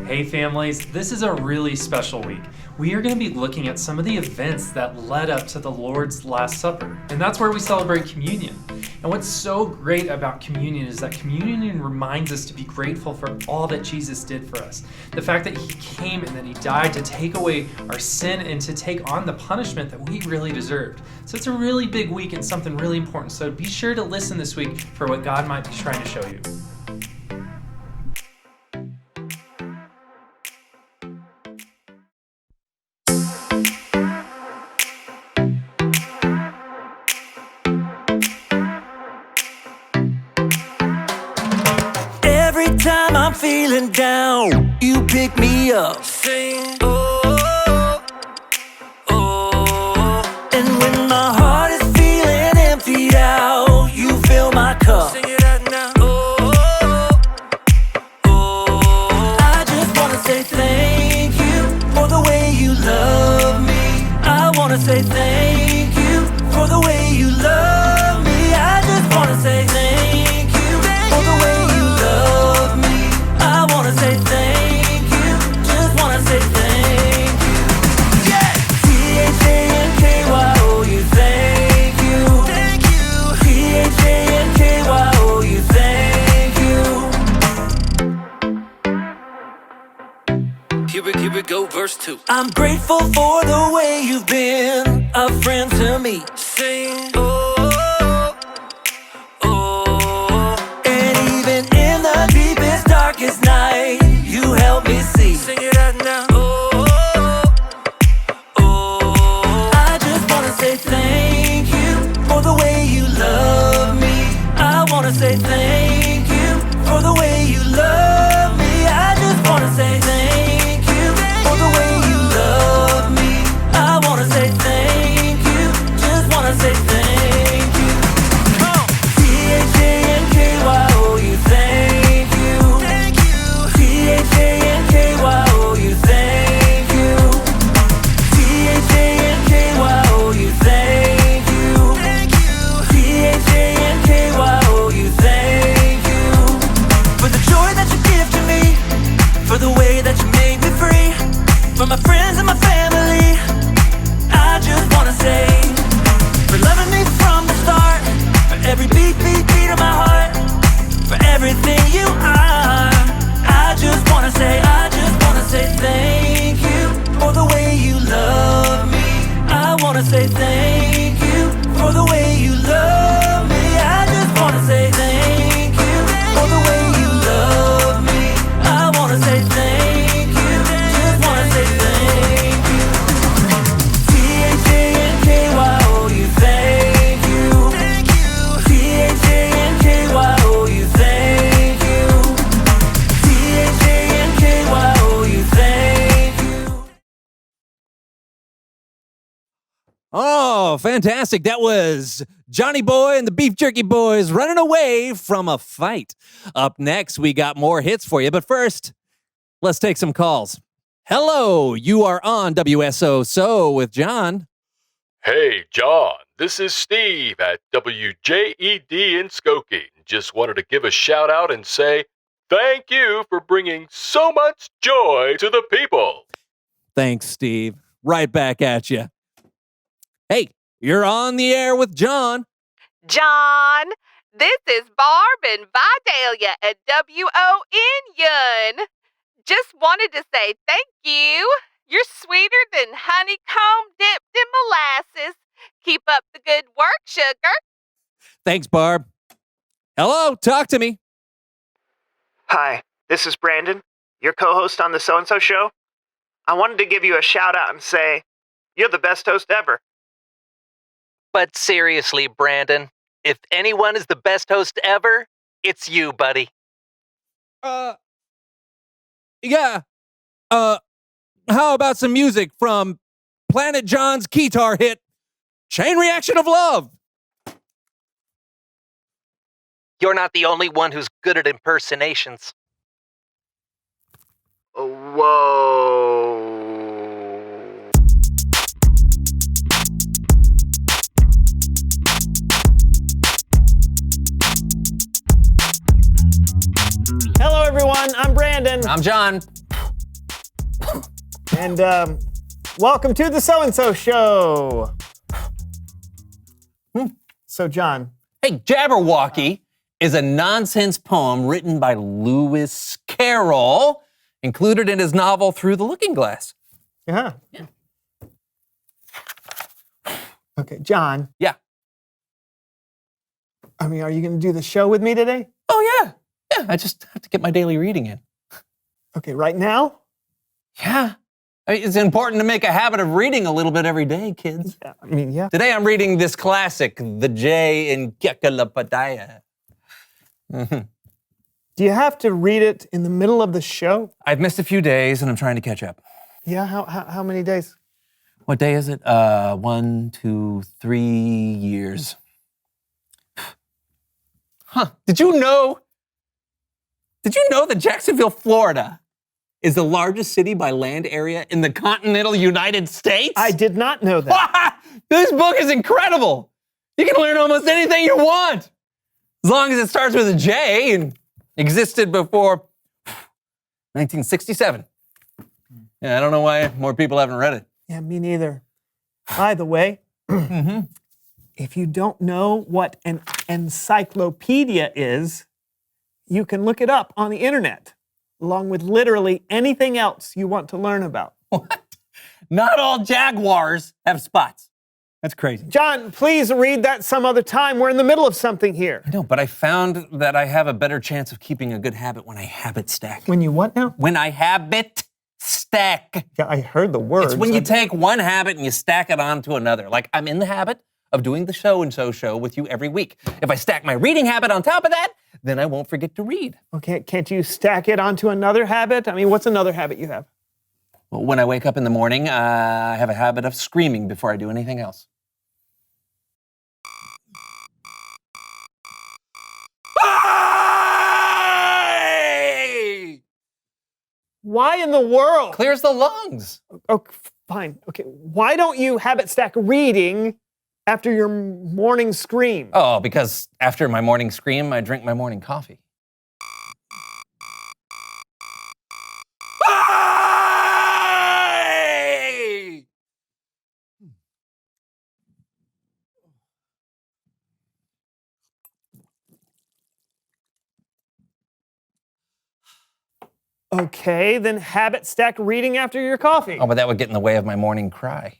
Hey families, this is a really special week. We are going to be looking at some of the events that led up to the Lord's Last Supper, and that's where we celebrate communion. And what's so great about communion is that communion reminds us to be grateful for all that Jesus did for us. The fact that he came and that he died to take away our sin and to take on the punishment that we really deserved. So it's a really big week and something really important. So be sure to listen this week for what God might be trying to show you. Every time I'm feeling down, you pick me up. Sing, oh, oh. And when my heart is feeling emptied out, you fill my cup. Sing it out now. Oh, oh. I just wanna say thank you for the way you love me. I wanna say thank you for the way you love me. I just wanna say thank you for the way you love me. I wanna say thank you, just wanna say thank you. Yeah! T-H-A-N-K-Y-O-U, thank you. Thank you. T-H-A-N-K-Y-O-U, thank you. Here we go, verse 2. I'm grateful for the way you've been a friend to me. Sing, oh, oh. And even in the deepest, darkest night, you help me see. Sing it out now. Oh, oh. I just wanna say thank you for the way you love me. I wanna say thank you for the way you love me. I just wanna say thank you for the way you love me. I wanna say thank you, just wanna say thank you. T-H-A-N-K-Y-O-U, thank you. Thank you. T-H-A-N-K-Y-O-U, thank you. T-H-A-N-K-Y-O-U, thank you. Thank you. T-H-A-N-K-Y-O-U, thank you. For the joy that you give to me, for the way that you make me free, for my friends and my family, I just wanna say, for loving me from the start, for every beat of my heart, for everything you are. I just wanna say thank you for the way you love me. I wanna say thank you for the way you love me. I just wanna say thank you for the way you love me. I wanna say thank you, just wanna say thank you. T-H-A-N-K-Y-O-U, thank you. Thank you. T-H-A-N-K-Y-O-U, thank you. T-H-A-N-K-Y-O-U, thank you. Oh, fantastic. That was Johnny Boy and the Beef Jerky Boys running away from a fight. Up next, we got more hits for you. But first, let's take some calls. Hello, you are on WSO with John. Hey, John, this is Steve at WJED in Skokie. Just wanted to give a shout out and say thank you for bringing so much joy to the people. Thanks, Steve. Right back at you. Hey, you're on the air with John. John, this is Barb and Vidalia at WON. Just wanted to say thank you. You're sweeter than honeycomb dipped in molasses. Keep up the good work, sugar. Thanks, Barb. Hello, talk to me. Hi, this is Brandon, your co-host on the So-and-So Show. I wanted to give you a shout-out and say, you're the best host ever. But seriously, Brandon, if anyone is the best host ever, it's you, buddy. Yeah. How about some music from Planet John's guitar hit, Chain Reaction of Love? You're not the only one who's good at impersonations. Whoa. Hello, everyone. I'm Brandon. I'm John. And welcome to the So-and-So Show. So, John. Hey, Jabberwocky is a nonsense poem written by Lewis Carroll, included in his novel Through the Looking Glass. Yeah. Okay, John. Yeah. I mean, are you going to do the show with me today? Oh, yeah. Yeah, I just have to get my daily reading in. Okay, right now? Yeah. I mean, it's important to make a habit of reading a little bit every day, kids. Yeah, I mean, yeah. Today I'm reading this classic, The Jay in Kekalapadaya. Do you have to read it in the middle of the show? I've missed a few days and I'm trying to catch up. Yeah, how many days? What day is it? 1, 2, 3 years. Huh. Did you know that Jacksonville, Florida is the largest city by land area in the continental United States? I did not know that. This book is incredible. You can learn almost anything you want, as long as it starts with a J and existed before 1967. Yeah, I don't know why more people haven't read it. Yeah, me neither. By the way, if you don't know what an encyclopedia is, you can look it up on the internet, along with literally anything else you want to learn about. What? Not all jaguars have spots. That's crazy. John, please read that some other time. We're in the middle of something here. I know, but I found that I have a better chance of keeping a good habit when I habit stack. When you what now? When I habit stack. Yeah, I heard the words. It's when you take one habit and you stack it onto another. Like, I'm in the habit of doing the So-and-So Show with you every week. If I stack my reading habit on top of that, then I won't forget to read. Okay, can't you stack it onto another habit? I mean, what's another habit you have? Well, when I wake up in the morning, I have a habit of screaming before I do anything else. Why in the world? Clears the lungs. Oh, fine. Okay, why don't you habit stack reading after your morning scream? Oh, because after my morning scream, I drink my morning coffee. Okay, then habit stack reading after your coffee. Oh, but that would get in the way of my morning cry.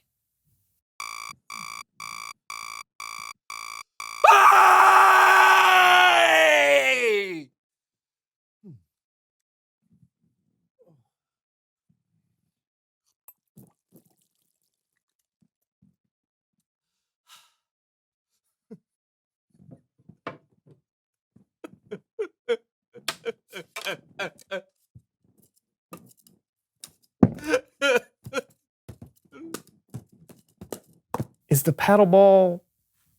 Is the paddleball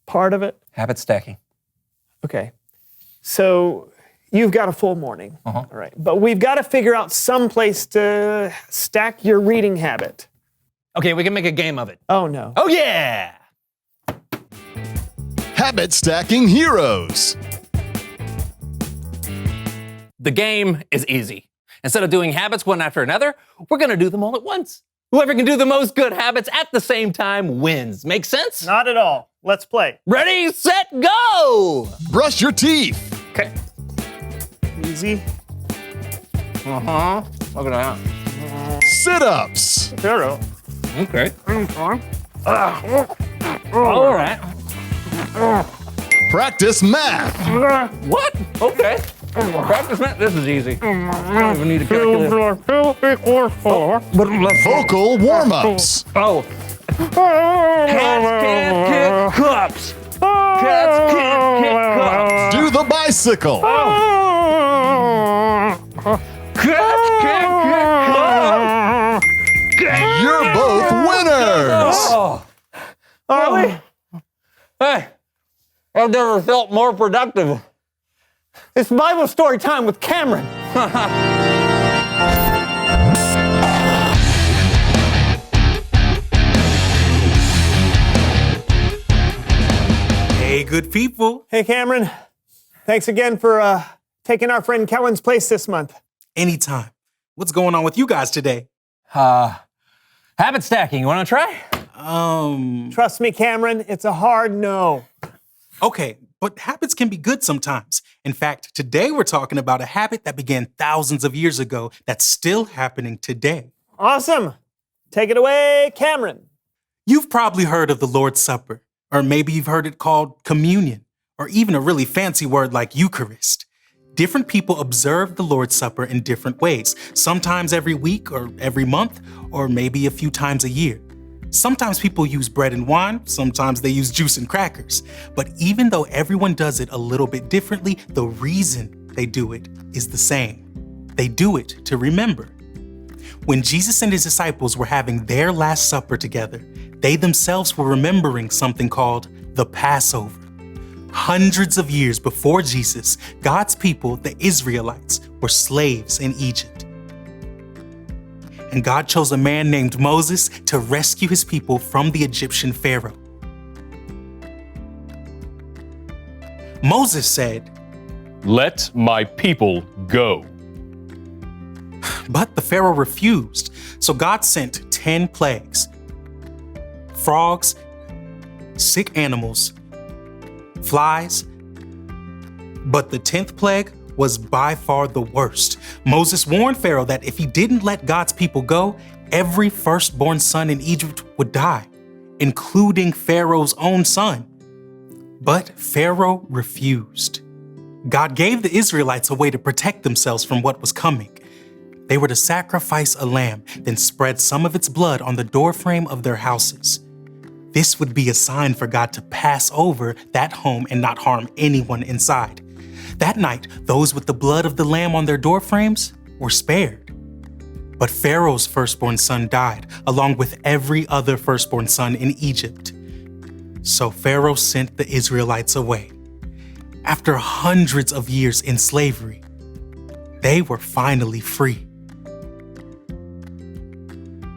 part of it? Habit stacking. Okay. So you've got a full morning. Uh-huh. All right. But we've got to figure out some place to stack your reading habit. Okay, we can make a game of it. Oh, no. Oh, yeah! Habit Stacking Heroes. The game is easy. Instead of doing habits one after another, we're going to do them all at once. Whoever can do the most good habits at the same time wins. Make sense? Not at all. Let's play. Ready, set, go! Brush your teeth. Okay. Easy. Uh-huh. Look at that. Sit-ups. Zero. Okay. All right. Practice math. What? Okay. Practice math. This is easy. I don't even need a calculator. 2 equals 4. Vocal warm-ups. Oh. Cats can't kick cups. Cats can't kick cups. Do the bicycle. Cats can't kick cups. You're both winners. Oh. Are we? Hey, I've never felt more productive. It's Bible story time with Cameron. Hey, good people. Hey, Cameron. Thanks again for taking our friend Kellen's place this month. Anytime. What's going on with you guys today? Habit stacking, you want to try? Trust me, Cameron, it's a hard no. Okay, but habits can be good sometimes. In fact, today we're talking about a habit that began thousands of years ago that's still happening today. Awesome. Take it away, Cameron. You've probably heard of the Lord's Supper, or maybe you've heard it called communion, or even a really fancy word like Eucharist. Different people observe the Lord's Supper in different ways, sometimes every week or every month, or maybe a few times a year. Sometimes people use bread and wine, sometimes they use juice and crackers. But even though everyone does it a little bit differently, the reason they do it is the same. They do it to remember. When Jesus and his disciples were having their Last Supper together, they themselves were remembering something called the Passover. Hundreds of years before Jesus, God's people, the Israelites, were slaves in Egypt. And God chose a man named Moses to rescue his people from the Egyptian Pharaoh. Moses said, Let my people go. but the Pharaoh refused, so God sent 10 plagues: frogs, sick animals, flies. But the 10th plague was by far the worst. Moses warned Pharaoh that if he didn't let God's people go, every firstborn son in Egypt would die, including Pharaoh's own son. But Pharaoh refused. God gave the Israelites a way to protect themselves from what was coming. They were to sacrifice a lamb, then spread some of its blood on the doorframe of their houses. This would be a sign for God to pass over that home and not harm anyone inside. That night, those with the blood of the lamb on their doorframes were spared. But Pharaoh's firstborn son died, along with every other firstborn son in Egypt. So Pharaoh sent the Israelites away. After hundreds of years in slavery, they were finally free.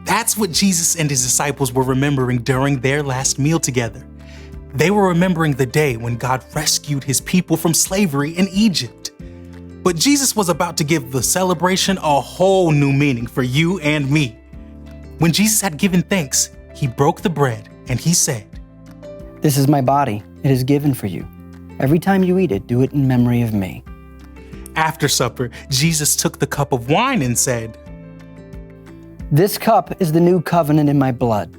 That's what Jesus and his disciples were remembering during their last meal together. They were remembering the day when God rescued his people from slavery in Egypt. But Jesus was about to give the celebration a whole new meaning for you and me. When Jesus had given thanks, he broke the bread and he said, This is my body. It is given for you. Every time you eat it, do it in memory of me. After supper, Jesus took the cup of wine and said, This cup is the new covenant in my blood.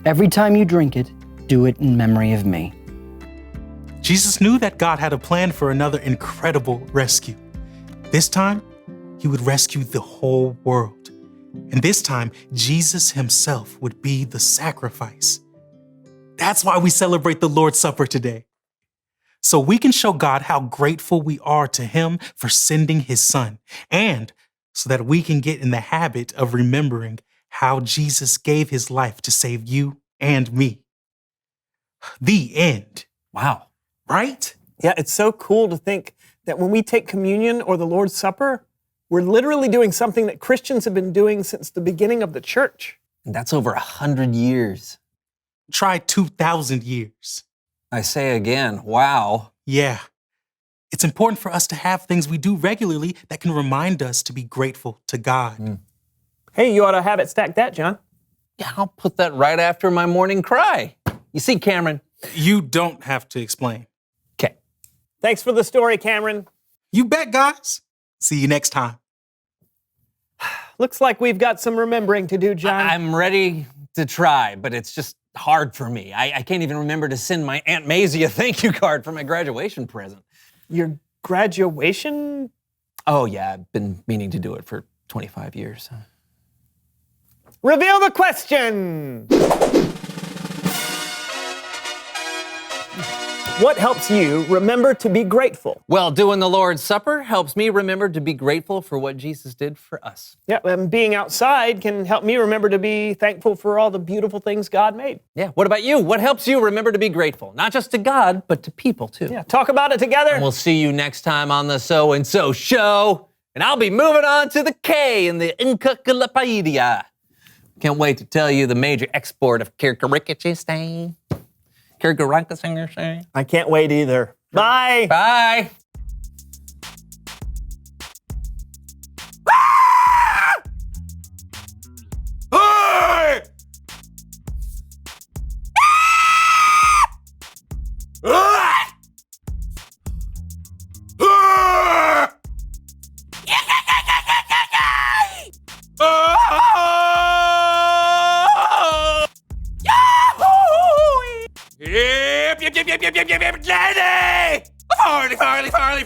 Every time you drink it, do it in memory of me. Jesus knew that God had a plan for another incredible rescue. This time, he would rescue the whole world. And this time, Jesus himself would be the sacrifice. That's why we celebrate the Lord's Supper today. So we can show God how grateful we are to him for sending his son, and so that we can get in the habit of remembering how Jesus gave his life to save you and me. The end. Wow. Right? Yeah, it's so cool to think that when we take communion or the Lord's Supper, we're literally doing something that Christians have been doing since the beginning of the church. And that's over 100 years. Try 2,000 years. I say again, wow. Yeah. It's important for us to have things we do regularly that can remind us to be grateful to God. Hey, you ought to have it stack that, John. Yeah, I'll put that right after my morning cry. You see, Cameron. You don't have to explain. Okay. Thanks for the story, Cameron. You bet, guys. See you next time. Looks like we've got some remembering to do, John. I'm ready to try, but it's just hard for me. I can't even remember to send my Aunt Maisie a thank you card for my graduation present. Your graduation? Oh, yeah, I've been meaning to do it for 25 years. Reveal the question. What helps you remember to be grateful? Well, doing the Lord's Supper helps me remember to be grateful for what Jesus did for us. Yeah, and being outside can help me remember to be thankful for all the beautiful things God made. Yeah, what about you? What helps you remember to be grateful? Not just to God, but to people too. Yeah, talk about it together. And we'll see you next time on the So and So Show. And I'll be moving on to the K in the Encyclopedia. Can't wait to tell you the major export of Kyrgyzstan. Kyrgyzstan. I can't wait either. Bye. Bye. Hey! lady! Farley, Farley, Farley,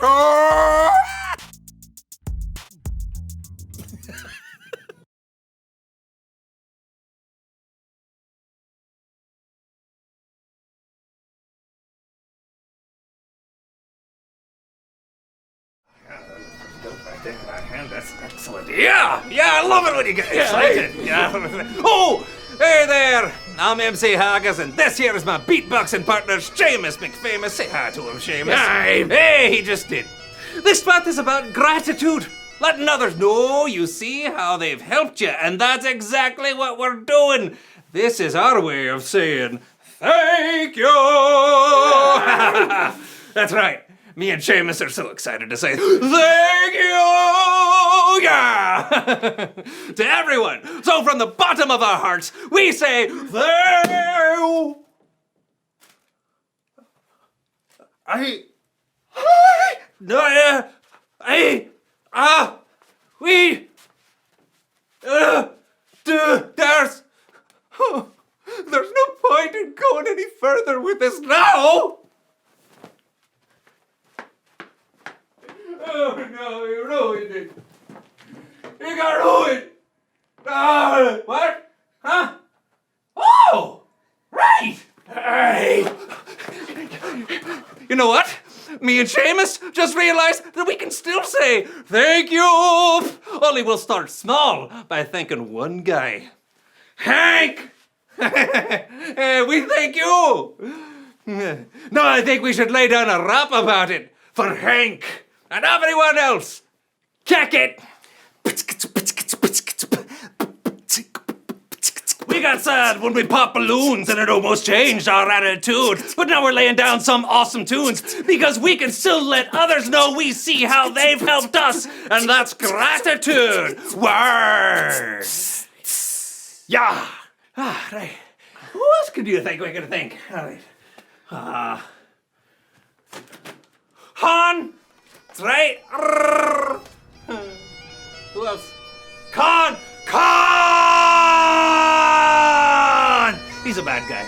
That's excellent. Yeah, I love it when you get excited. Yeah. Oh, hey there. I'm MC Haggis, and this here is my beatboxing partner, Seamus McFamous. Say hi to him, Seamus. Hi. Hey, he just did. This month is about gratitude. Letting others know you see how they've helped you, and that's exactly what we're doing. This is our way of saying thank you. That's right. Me and Seamus are so excited to say thank you, yeah, to everyone. So from the bottom of our hearts, we say thank you. There's no point in going any further with this now. Oh no, you ruined it. You got ruined. What? Huh? Oh, right. Hey. You know what? Me and Seamus just realized that we can still say thank you. Only we'll start small by thanking one guy. Hank! We thank you. No, I think we should lay down a rap about it for Hank and everyone else. Check it. We got sad when we popped balloons and it almost changed our attitude. But now we're laying down some awesome tunes because we can still let others know we see how they've helped us. And that's gratitude. Word. Yeah. Right. Who else could you think we're gonna think? All right. Han. That's right. Who else? Khan! He's a bad guy.